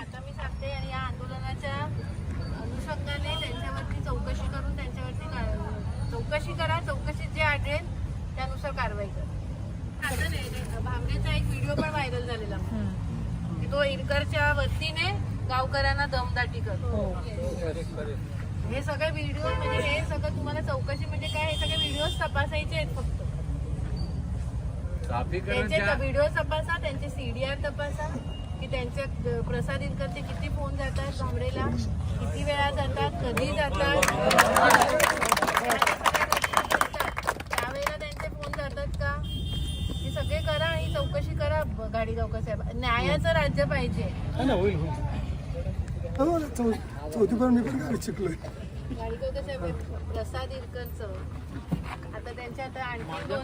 आता मी सांगते आणि या आंदोलनाच्या अनुषंगाने त्यांच्यावरती चौकशी करून त्यांच्यावरती चौकशी करा. चौकशीत जे आढळेल त्यानुसार कारवाई करा. आता नाही, भामरेचा एक व्हिडिओ पण व्हायरल झालेला तो इरकरच्या वतीने गावकऱ्यांना दमदाटी करतो. हे सगळे व्हिडिओ म्हणजे हे सगळं तुम्हाला चौकशी म्हणजे काय, हे सगळे व्हिडिओ तपासायचे आहेत. फक्त त्यांचे व्हिडिओ तपासा, त्यांचे CDR तपासा की त्यांच्या प्रसाद इरकरचे किती फोन जातात भामरेला, किती वेळा जातात, कधी जातात, त्यावेळेला त्यांचे फोन जातात का, हे सगळे करा आणि चौकशी करा. गाडीगावकर साहेब, न्यायाचं राज्य पाहिजे. चौथीपर्यंत मी पण गाडी शिकलोय. गाडीगावकर साहेब प्रसाद इरकरचं आता त्यांच्या आता आणखी 2